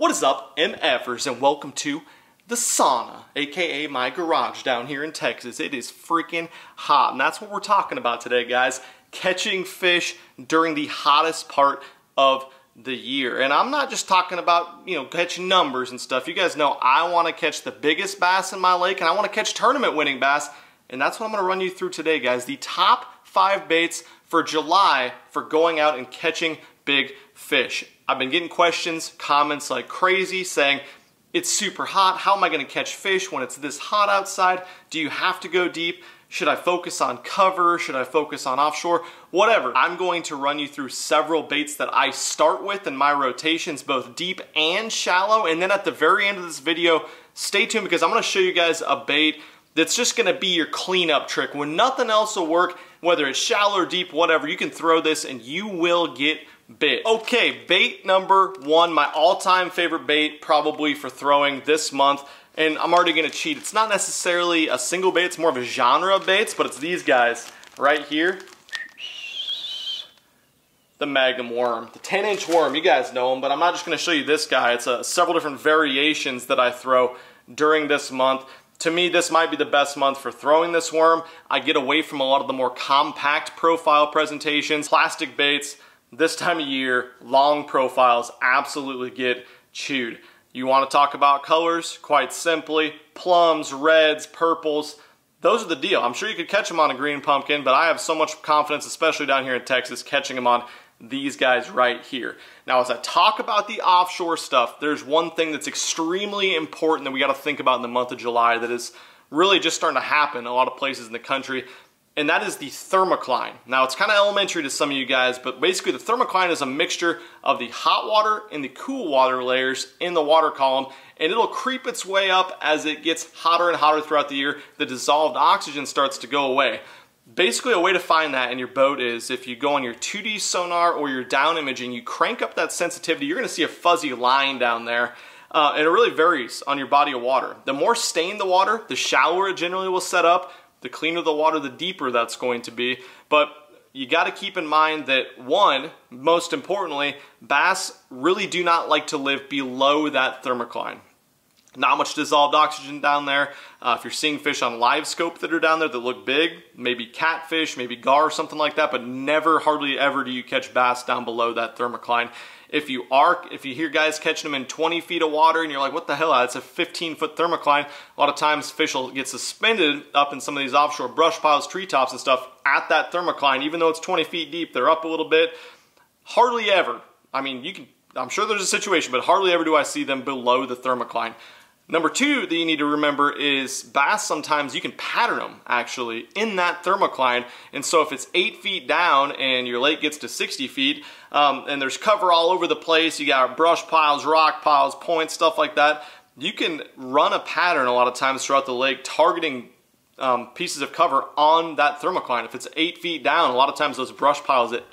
What is up, MFers, and welcome to the sauna, aka my garage down here in Texas. It is freaking hot, and that's what we're talking about today, guys. Catching fish during the hottest part of the year. And I'm not just talking about, catching numbers and stuff. You guys know I want to catch the biggest bass in my lake, and I want to catch tournament winning bass. And that's what I'm going to run you through today, guys. The top 5 baits for July for going out and catching big fish. I've been getting questions, comments like crazy saying, it's super hot, how am I going to catch fish when it's this hot outside? Do you have to go deep? Should I focus on cover? Should I focus on offshore? Whatever. I'm going to run you through several baits that I start with in my rotations, both deep and shallow. And then at the very end of this video, stay tuned because I'm going to show you guys a bait that's just going to be your cleanup trick. When nothing else will work, whether it's shallow or deep, whatever, you can throw this and you will get bit. Okay, bait number 1, my all-time favorite bait probably for throwing this month, and I'm already gonna cheat. It's not necessarily a single bait, it's more of a genre of baits, but it's these guys right here. The Magnum Worm, the 10-inch worm, you guys know them, but I'm not just gonna show you this guy. It's several different variations that I throw during this month. To me, this might be the best month for throwing this worm. I get away from a lot of the more compact profile presentations, plastic baits. This time of year, long profiles absolutely get chewed. You want to talk about colors? Quite simply, plums, reds, purples, those are the deal. I'm sure you could catch them on a green pumpkin, but I have so much confidence, especially down here in Texas, catching them on these guys right here. Now, as I talk about the offshore stuff, there's one thing that's extremely important that we got to think about in the month of July that is really just starting to happen in a lot of places in the country. And that is the Thermocline. Now, it's kind of elementary to some of you guys, but basically the Thermocline is a mixture of the hot water and the cool water layers in the water column, and it'll creep its way up as it gets hotter and hotter throughout the year. The dissolved oxygen starts to go away. Basically, a way to find that in your boat is if you go on your 2D sonar or your down imaging, you crank up that sensitivity, you're going to see a fuzzy line down there. And it really varies on your body of water. The more stained the water, the shallower it generally will set up. The cleaner the water, the deeper that's going to be. But you got to keep in mind that, one, most importantly, bass really do not like to live below that thermocline. Not much dissolved oxygen down there. If you're seeing fish on live scope that are down there that look big, maybe catfish, maybe gar, something like that, but never, hardly ever do you catch bass down below that thermocline. If you hear guys catching them in 20 feet of water and you're like, what the hell, that's a 15-foot thermocline, a lot of times fish will get suspended up in some of these offshore brush piles, treetops and stuff at that thermocline. Even though it's 20 feet deep, they're up a little bit. Hardly ever, I mean, I'm sure there's a situation, but hardly ever do I see them below the thermocline. Number 2 that you need to remember is bass, sometimes you can pattern them actually in that thermocline. And so if it's 8 feet down and your lake gets to 60 feet and there's cover all over the place, you got brush piles, rock piles, points, stuff like that, you can run a pattern a lot of times throughout the lake targeting pieces of cover on that thermocline. If it's 8 feet down, a lot of times those brush piles at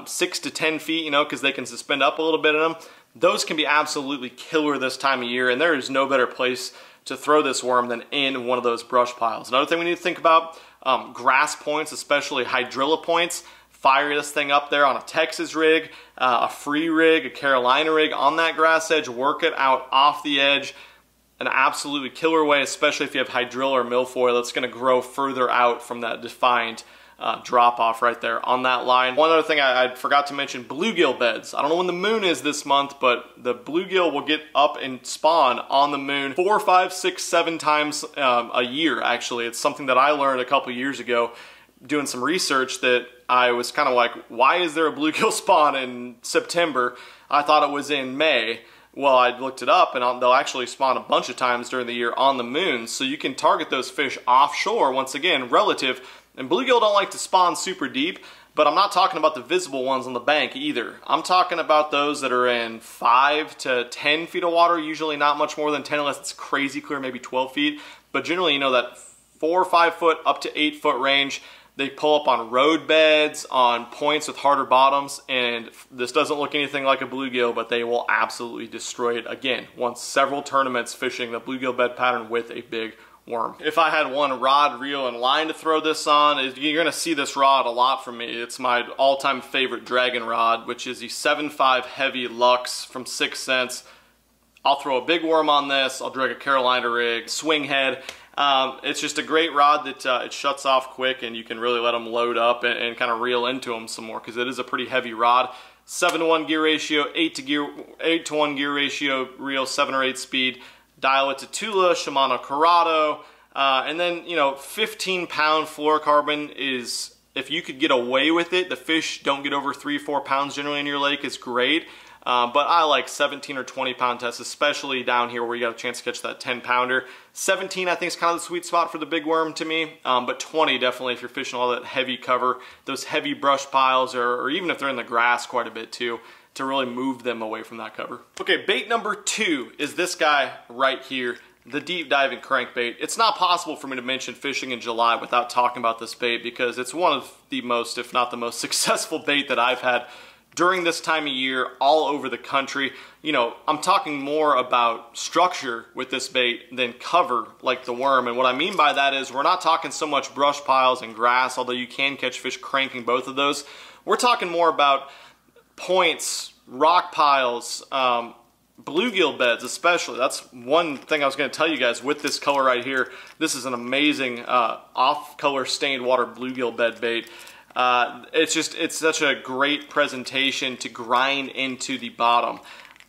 6 to 10 feet, because they can suspend up a little bit in them, those can be absolutely killer this time of year, and there is no better place to throw this worm than in one of those brush piles. Another thing we need to think about, grass points, especially hydrilla points. Fire this thing up there on a Texas rig, a free rig, a Carolina rig on that grass edge, work it out off the edge. An absolutely killer way, especially if you have hydrilla or milfoil that's going to grow further out from that defined drop off right there on that line. One other thing I forgot to mention, bluegill beds. I don't know when the moon is this month, but the bluegill will get up and spawn on the moon 4, 5, 6, 7 times a year actually. It's something that I learned a couple years ago doing some research that I was kind of like, why is there a bluegill spawn in September? I thought it was in May. Well, I looked it up and they'll actually spawn a bunch of times during the year on the moon, so you can target those fish offshore, once again, relative. And bluegill don't like to spawn super deep, but I'm not talking about the visible ones on the bank either. I'm talking about those that are in 5 to 10 feet of water, usually not much more than 10 unless it's crazy clear, maybe 12 feet. But generally, that 4 or 5 foot up to 8 foot range, they pull up on road beds, on points with harder bottoms, and this doesn't look anything like a bluegill, but they will absolutely destroy it again. Won several tournaments fishing the bluegill bed pattern with a big worm. If I had one rod, reel, and line to throw this on, you're gonna see this rod a lot from me. It's my all-time favorite dragon rod, which is the 7.5 heavy Lux from 6 cents. I'll throw a big worm on this, I'll drag a Carolina rig, swing head. It's just a great rod that it shuts off quick, and you can really let them load up and kind of reel into them some more, because it is a pretty heavy rod. 7-to-1 gear ratio, 8-to-1 gear ratio reel, 7 or 8 speed. Dial it to Tula, Shimano Corrado, and then, you know, 15-pound fluorocarbon is, if you could get away with it, the fish don't get over 3-4 pounds generally in your lake, is great. But I like 17 or 20-pound tests, especially down here where you got a chance to catch that 10-pounder. 17, I think, is kind of the sweet spot for the big worm to me, but 20 definitely if you're fishing all that heavy cover, those heavy brush piles, or even if they're in the grass quite a bit too, to really move them away from that cover. Okay, bait number 2 is this guy right here, the deep diving crankbait. It's not possible for me to mention fishing in July without talking about this bait, because it's one of the most, if not the most successful bait that I've had during this time of year all over the country. You know, I'm talking more about structure with this bait than cover like the worm. And what I mean by that is we're not talking so much brush piles and grass, although you can catch fish cranking both of those. We're talking more about points, rock piles, bluegill beds especially. That's one thing I was going to tell you guys with this color right here. This is an amazing off-color stained water bluegill bed bait. It's such a great presentation to grind into the bottom.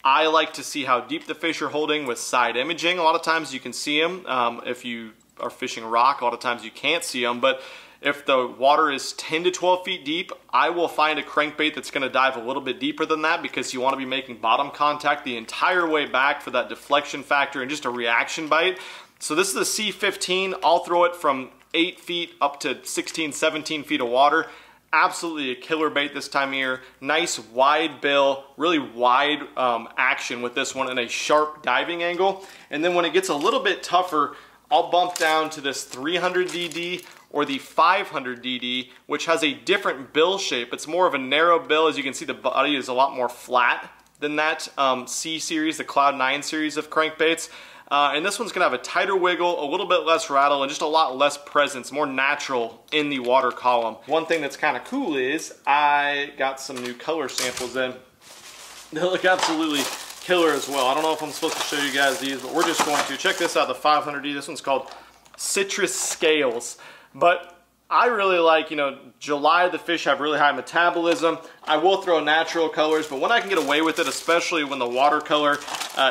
I like to see how deep the fish are holding with side imaging. A lot of times you can see them. If you are fishing rock, a lot of times you can't see them, but if the water is 10 to 12 feet deep, I will find a crankbait that's going to dive a little bit deeper than that, because you want to be making bottom contact the entire way back for that deflection factor and just a reaction bite. So this is a C15. I'll throw it from 8 feet up to 16, 17 feet of water. Absolutely a killer bait this time of year. Nice wide bill, really wide action with this one, and a sharp diving angle. And then when it gets a little bit tougher, I'll bump down to this 300 DD or the 500 DD, which has a different bill shape. It's more of a narrow bill. As you can see, the body is a lot more flat than that C series, the Cloud 9 series of crankbaits. And this one's gonna have a tighter wiggle, a little bit less rattle, and just a lot less presence, more natural in the water column. One thing that's kind of cool is I got some new color samples in. They look absolutely killer as well. I don't know if I'm supposed to show you guys these, but we're just going to. Check this out, the 500D. This one's called Citrus Scales. But I really like, you know, July the fish have really high metabolism. I will throw natural colors, but when I can get away with it, especially when the watercolor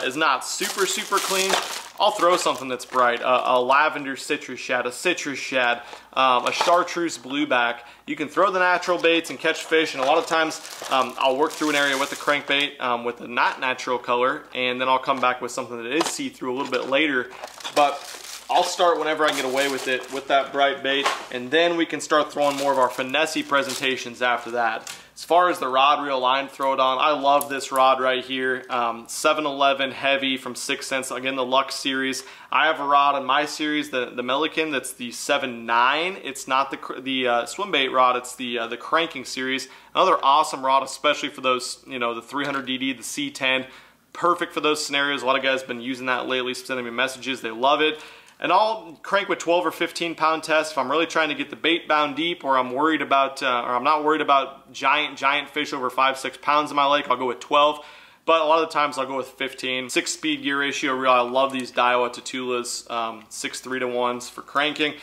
is not super clean, I'll throw something that's bright. A lavender citrus shad, a citrus shad, a chartreuse blueback. You can throw the natural baits and catch fish, and a lot of times I'll work through an area with the crankbait with a not natural color, and then I'll come back with something that is see-through a little bit later. But I'll start whenever I can get away with it with that bright bait, and then we can start throwing more of our finessey presentations after that. As far as the rod, reel, line, throw it on, I love this rod right here. 711 heavy from 6 cents, again the Lux series. I have a rod in my series, the Milliken, that's the 7.9. It's not the swim bait rod, it's the cranking series. Another awesome rod, especially for those, you know, the 300 DD, the C10. Perfect for those scenarios. A lot of guys have been using that lately, sending me messages, they love it. And I'll crank with 12 or 15 pound tests if I'm really trying to get the bait bound deep, or I'm worried about, or I'm not worried about giant fish over 5-6 pounds in my lake. I'll go with 12, but a lot of the times I'll go with 15. 6-speed gear ratio reel. I love these Daiwa Tatulas, 6 3-to-1s for cranking.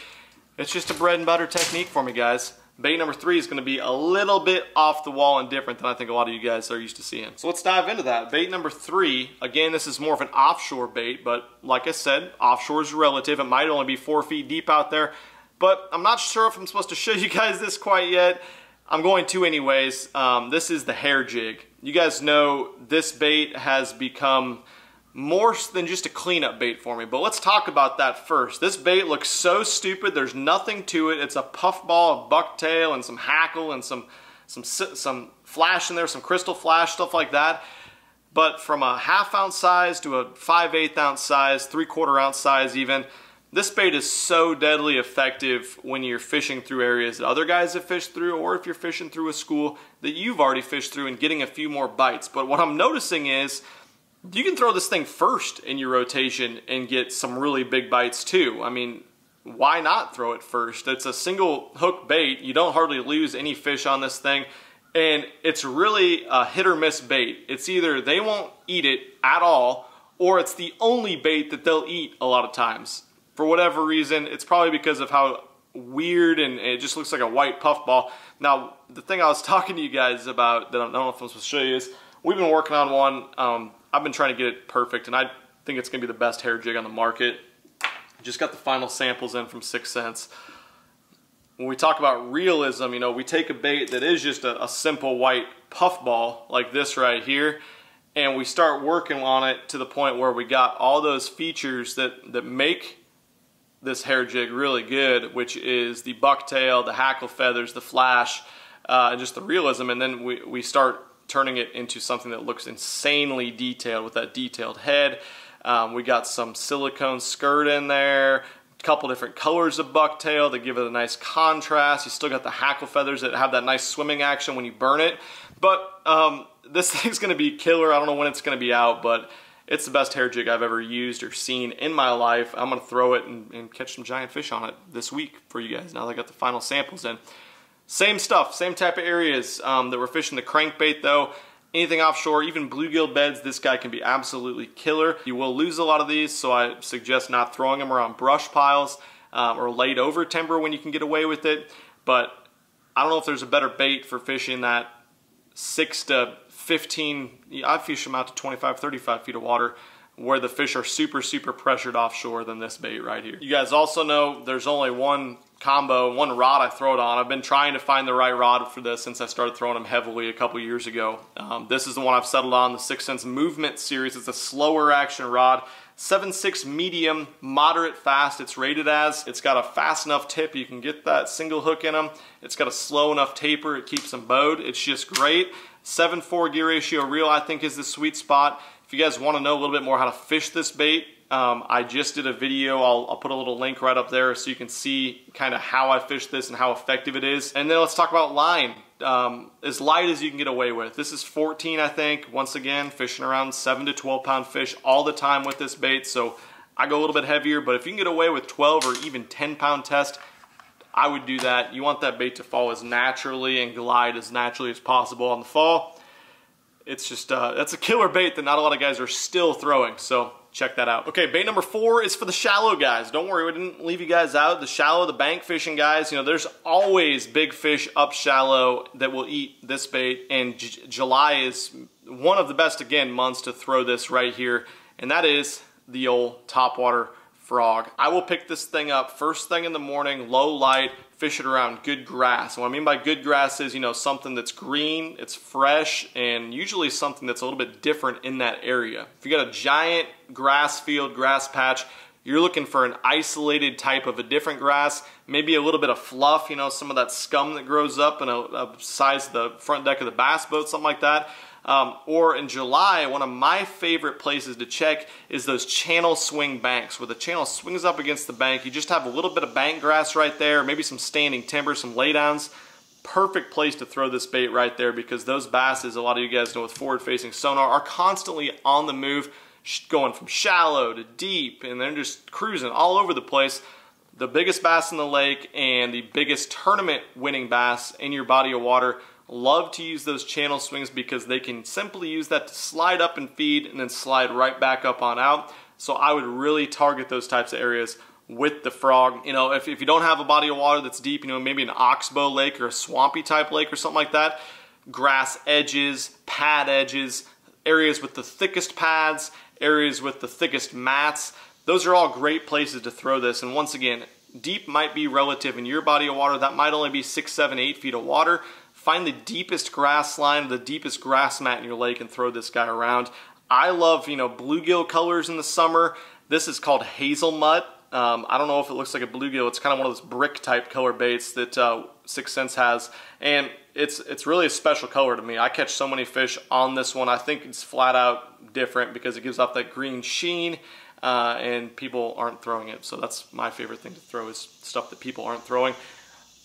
It's just a bread and butter technique for me, guys. Bait number 3 is going to be a little bit off the wall and different than I think a lot of you guys are used to seeing. So let's dive into that. Bait number 3, again, this is more of an offshore bait, but like I said, offshore is relative. It might only be 4 feet deep out there, but I'm not sure if I'm supposed to show you guys this quite yet. I'm going to anyways. This is the hair jig. You guys know this bait has become more than just a cleanup bait for me, but let's talk about that first. This bait looks so stupid. There's nothing to it. It's a puffball, a bucktail, and some hackle, and some flash in there, some crystal flash, stuff like that. But from a 1/2 ounce size to a 5/8 ounce size, 3/4 ounce size even, this bait is so deadly effective when you're fishing through areas that other guys have fished through, or if you're fishing through a school that you've already fished through and getting a few more bites. But what I'm noticing is You can throw this thing first in your rotation and get some really big bites too. I mean, why not throw it first? It's a single hook bait. You don't hardly lose any fish on this thing. And it's really a hit or miss bait. It's either they won't eat it at all, or it's the only bait that they'll eat a lot of times. For whatever reason, it's probably because of how weird and it just looks like a white puffball. Now, the thing I was talking to you guys about that I don't know if I'm supposed to show you is we've been working on one. I've been trying to get it perfect, and I think it's going to be the best hair jig on the market. Just got the final samples in from 6 Cents. When we talk about realism, you know, we take a bait that is just a simple white puffball like this right here, and we start working on it to the point where we got all those features that make this hair jig really good, which is the bucktail, the hackle feathers, the flash, and just the realism. And then we start turning it into something that looks insanely detailed with that detailed head. We got some silicone skirt in there, a couple different colors of bucktail that give it a nice contrast. You still got the hackle feathers that have that nice swimming action when you burn it. But this thing's going to be killer. I don't know when it's going to be out, but it's the best hair jig I've ever used or seen in my life. I'm going to throw it and catch some giant fish on it this week for you guys now that I got the final samples in. Same stuff, same type of areas that we're fishing the crankbait though. Anything offshore, even bluegill beds, this guy can be absolutely killer. You will lose a lot of these, so I suggest not throwing them around brush piles or laid over timber when you can get away with it. But I don't know if there's a better bait for fishing that 6 to 15, I fish them out to 25, 35 feet of water where the fish are super, super pressured offshore than this bait right here. You guys also know there's only one combo, one rod I throw it on. I've been trying to find the right rod for this since I started throwing them heavily a couple years ago. This is the one I've settled on, the 6 Cents Movement series. It's a slower action rod, 7/6 medium, moderate fast it's rated as. It's got a fast enough tip you can get that single hook in them. It's got a slow enough taper, it keeps them bowed. It's just great. 7/4 gear ratio reel I think is the sweet spot. If you guys want to know a little bit more how to fish this bait, I just did a video. I'll put a little link right up there so you can see kind of how I fish this and how effective it is. And then let's talk about line. As light as you can get away with. This is 14, I think. Once again, fishing around 7 to 12 pound fish all the time with this bait. So I go a little bit heavier, but if you can get away with 12 or even 10 pound test, I would do that. You want that bait to fall as naturally and glide as naturally as possible on the fall. It's just, that's a killer bait that not a lot of guys are still throwing, so check that out. Okay, bait number 4 is for the shallow guys. Don't worry, we didn't leave you guys out. The shallow, the bank fishing guys, you know, there's always big fish up shallow that will eat this bait, and July is one of the best, again, months to throw this right here, and that is the old Topwater Frog. I will pick this thing up first thing in the morning, low light, fish it around good grass. And what I mean by good grass is, you know, something that's green, it's fresh, and usually something that's a little bit different in that area. If you got a giant grass field, grass patch, you're looking for an isolated type of a different grass, maybe a little bit of fluff, you know, some of that scum that grows up in a size of the front deck of the bass boat, something like that. Or in July, one of my favorite places to check is those channel swing banks, where the channel swings up against the bank. You just have a little bit of bank grass right there, maybe some standing timber, some laydowns. Perfect place to throw this bait right there, because those basses, a lot of you guys know with forward-facing sonar, are constantly on the move, going from shallow to deep, and they're just cruising all over the place. The biggest bass in the lake and the biggest tournament winning bass in your body of water love to use those channel swings because they can simply use that to slide up and feed and then slide right back up on out. So I would really target those types of areas with the frog. You know, if you don't have a body of water that's deep, you know, maybe an oxbow lake or a swampy type lake or something like that, grass edges, pad edges, areas with the thickest pads, areas with the thickest mats, those are all great places to throw this. And once again, deep might be relative in your body of water. That might only be 6, 7, 8 feet of water. Find the deepest grass line, the deepest grass mat in your lake, and throw this guy around. I love, you know, bluegill colors in the summer. This is called hazelnut. I don't know if it looks like a bluegill. It's kind of one of those brick type color baits that 6 Cents has, and it's really a special color to me. I catch so many fish on this one. I think it's flat out different because it gives off that green sheen, and people aren't throwing it. So that's my favorite thing to throw, is stuff that people aren't throwing.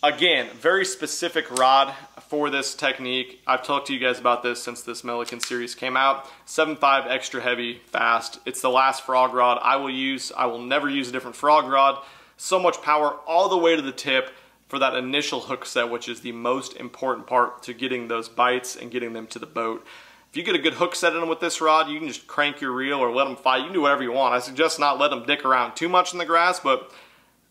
Again, very specific rod for this technique. I've talked to you guys about this since this Milliken series came out. 7.5 extra heavy, fast. It's the last frog rod I will use. I will never use a different frog rod. So much power all the way to the tip for that initial hook set, which is the most important part to getting those bites and getting them to the boat. If you get a good hook set in them with this rod, you can just crank your reel or let them fight. You can do whatever you want. I suggest not let them dick around too much in the grass, but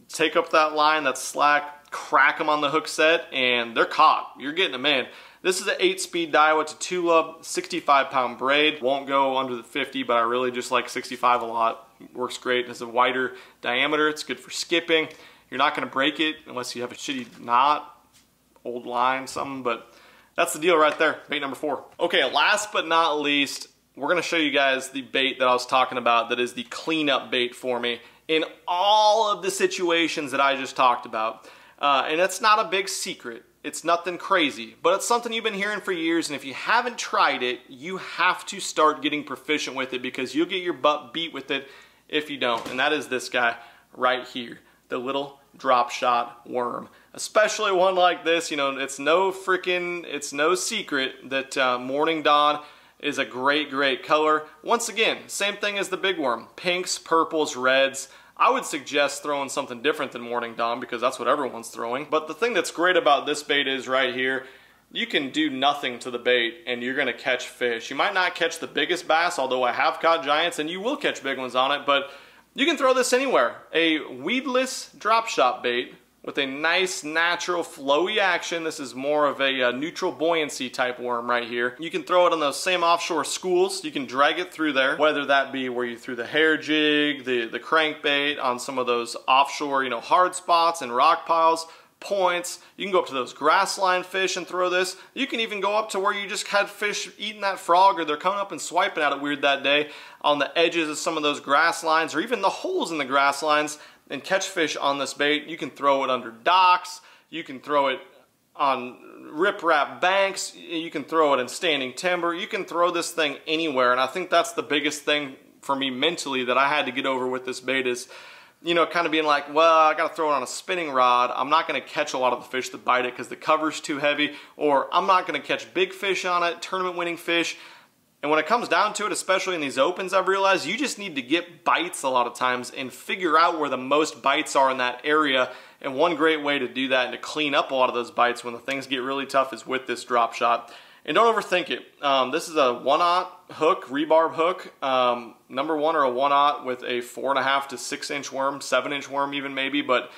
take up that line that's slack, crack them on the hook set, and they're caught. You're getting them in. This is an 8-speed Daiwa Tatula, 65-pound braid. Won't go under the 50, but I really just like 65 a lot. Works great. It has a wider diameter. It's good for skipping. You're not going to break it unless you have a shitty knot, old line, something, but that's the deal right there. Bait number 4. Okay, last but not least, we're going to show you guys the bait that I was talking about that is the cleanup bait for me in all of the situations that I just talked about. And it's not a big secret. It's nothing crazy, but it's something you've been hearing for years, and if you haven't tried it, you have to start getting proficient with it because you'll get your butt beat with it if you don't, and that is this guy right here, the little Dropshot Worm. Especially one like this, you know, it's no secret that Morning Dawn is a great color. Once again, same thing as the big worm. Pinks, purples, reds. I would suggest throwing something different than Morning Dawn because that's what everyone's throwing. But the thing that's great about this bait is right here, you can do nothing to the bait and you're gonna catch fish. You might not catch the biggest bass, although I have caught giants and you will catch big ones on it, but you can throw this anywhere. A weedless drop shot bait with a nice natural flowy action. This is more of a neutral buoyancy type worm right here. You can throw it on those same offshore schools. You can drag it through there, whether that be where you threw the hair jig, the crankbait on some of those offshore, you know, hard spots and rock piles, points. You can go up to those grassline fish and throw this. You can even go up to where you just had fish eating that frog, or they're coming up and swiping at it weird that day on the edges of some of those grass lines or even the holes in the grass lines, and catch fish on this bait. You can throw it under docks, you can throw it on riprap banks, you can throw it in standing timber, you can throw this thing anywhere. And I think that's the biggest thing for me mentally that I had to get over with this bait is, you know, kind of being like, well, I gotta throw it on a spinning rod. I'm not gonna catch a lot of the fish that bite it because the cover's too heavy, or I'm not gonna catch big fish on it, tournament winning fish. And when it comes down to it, especially in these opens, I've realized you just need to get bites a lot of times and figure out where the most bites are in that area. And one great way to do that and to clean up a lot of those bites when the things get really tough is with this drop shot. And don't overthink it. This is a 1/0 hook, rebarb hook, number 1 or a 1/0 with a 4.5 to 6 inch worm, 7-inch worm even maybe, but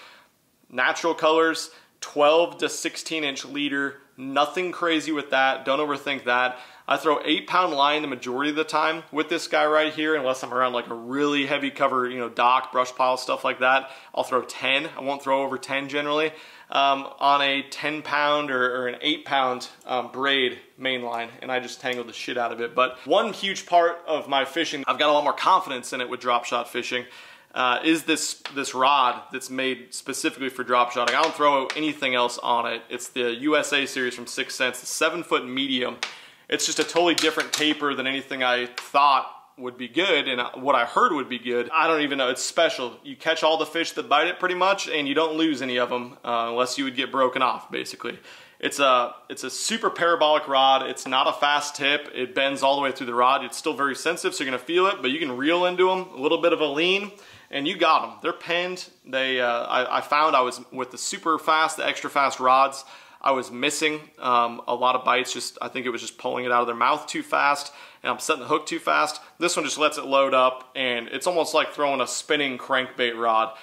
natural colors, 12 to 16 inch leader, nothing crazy with that. Don't overthink that. I throw 8-pound line the majority of the time with this guy right here, unless I'm around like a really heavy cover, you know, dock, brush pile, stuff like that. I'll throw 10. I won't throw over 10 generally. On a 10-pound or an 8-pound braid main line, and I just tangled the shit out of it. But one huge part of my fishing, I've got a lot more confidence in it with drop shot fishing, is this rod that's made specifically for drop shotting. I don't throw anything else on it. It's the USA series from 6 Cents, the 7-foot medium. It's just a totally different taper than anything I thought would be good and what I heard would be good. I don't even know. It's special. You catch all the fish that bite it pretty much, and you don't lose any of them unless you would get broken off, basically. It's a super parabolic rod. It's not a fast tip. It bends all the way through the rod. It's still very sensitive, so you're gonna feel it, but you can reel into them, a little bit of a lean, and you got them. They're pinned. I found I was with the super fast, the extra fast rods, I was missing a lot of bites. I think it was just pulling it out of their mouth too fast, and I'm setting the hook too fast. This one just lets it load up, and it's almost like throwing a spinning crankbait rod.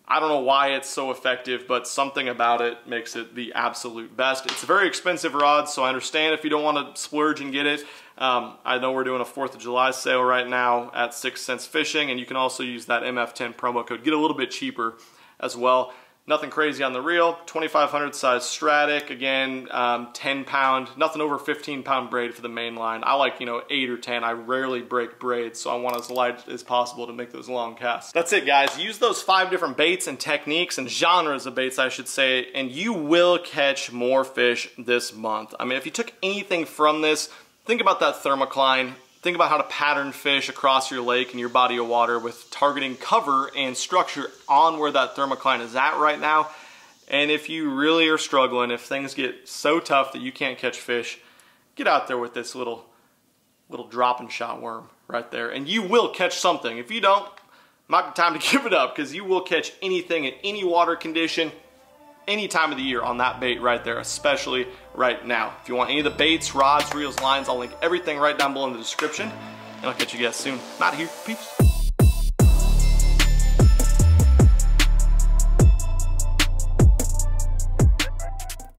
I don't know why it's so effective, but something about it makes it the absolute best. It's a very expensive rod, so I understand if you don't want to splurge and get it. I know we're doing a 4th of July sale right now at 6 Cents Fishing, and you can also use that MF10 promo code. Get a little bit cheaper as well. Nothing crazy on the reel. 2500 size Stratic, again, 10-pound, nothing over 15-pound braid for the main line. I like, you know, 8 or 10. I rarely break braids, so I want as light as possible to make those long casts. That's it, guys. Use those 5 different baits and techniques and genres of baits, I should say, and you will catch more fish this month. I mean, if you took anything from this, think about that Thermocline. Think about how to pattern fish across your lake and your body of water with targeting cover and structure on where that Thermocline is at right now. And if you really are struggling, if things get so tough that you can't catch fish, get out there with this little drop and shot worm right there, and you will catch something. If you don't, might be time to give it up, because you will catch anything in any water condition, any time of the year on that bait right there, especially right now. If you want any of the baits, rods, reels, lines, I'll link everything right down below in the description, and I'll catch you guys soon. I'm out of here. Peace.